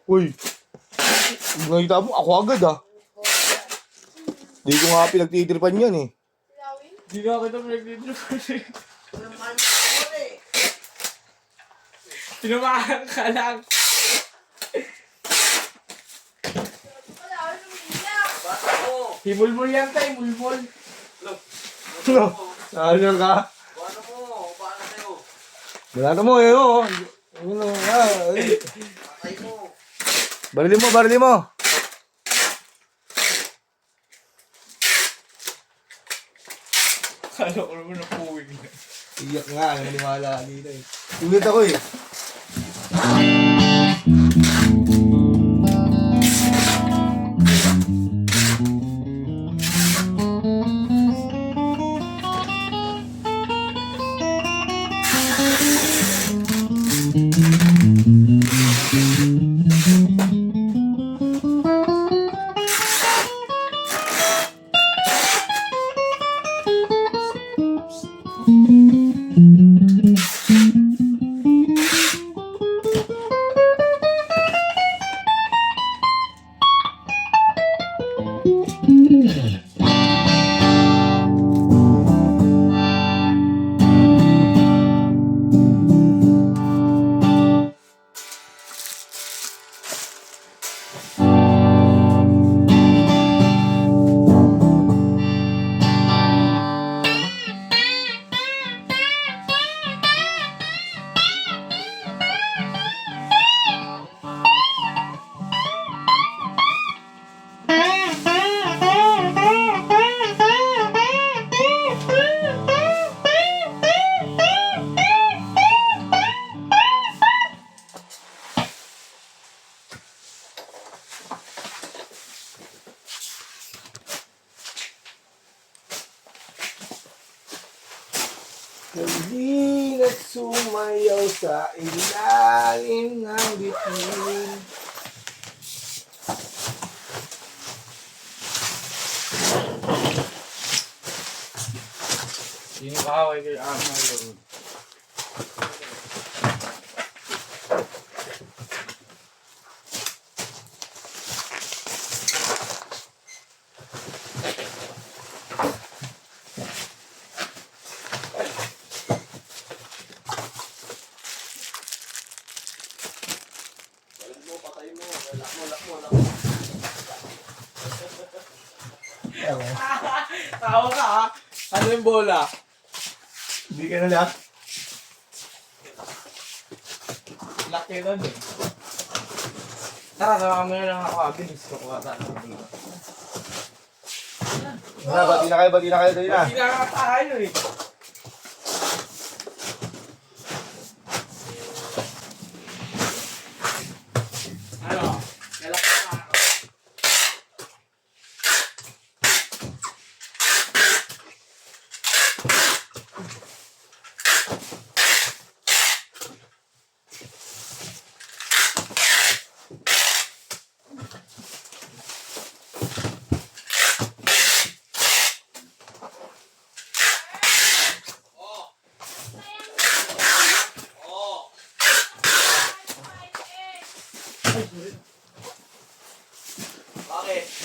Uy. Nakita mo, ako agad ah. Di ko nga pinagtitripan yan eh. Di nga kita pinagtitripan eh. Tinamaan ka lang. Himulmul yan tayo, mulmul. No, ano ka? Paano mo? Paano sa'yo? Wala na mo eh oh. Ano ay. Patay mo. Barili mo, barili mo. Kala ko naman napuwing na. Iyak nga, maniwala dito eh. Ulit ako eh. Hindi na sumayaw sa ilalim ng bituin. Sino kaaway kay Ama yun? Patay mo. Lock mo. Tawa ka ha? Ano yung bola? Hindi ka na lahat. Laki nun eh. Tara, sama mo na lang ako. Bilis ko kuha tayo. Bati na kayo, dali na. Hindi na tayo eh. Ano? Galak ka pa ako. Bakit?